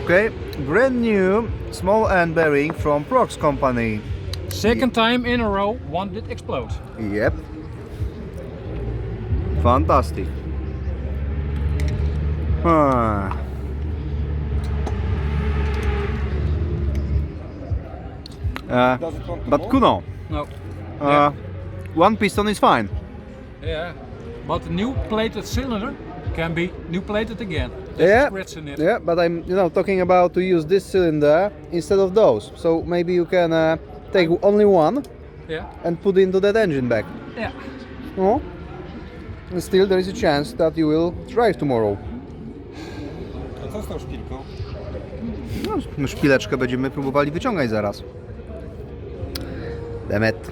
Okay, brand new small end bearing from Prox company. Second time in a row, one did explode. Yep. Fantastic. Ah. But Kuno, No. one piston is fine. Yeah. But the new plated cylinder can be new plated again. There's a Yeah, scratch in it. yeah, but I'm talking about to use this cylinder instead of those. So maybe you can take only one Yeah. and put into that engine back. Yeah. No? And still there is a chance that you will drive tomorrow. A co z tą szpilką? No, szpileczkę będziemy próbowali wyciągać zaraz. Demet.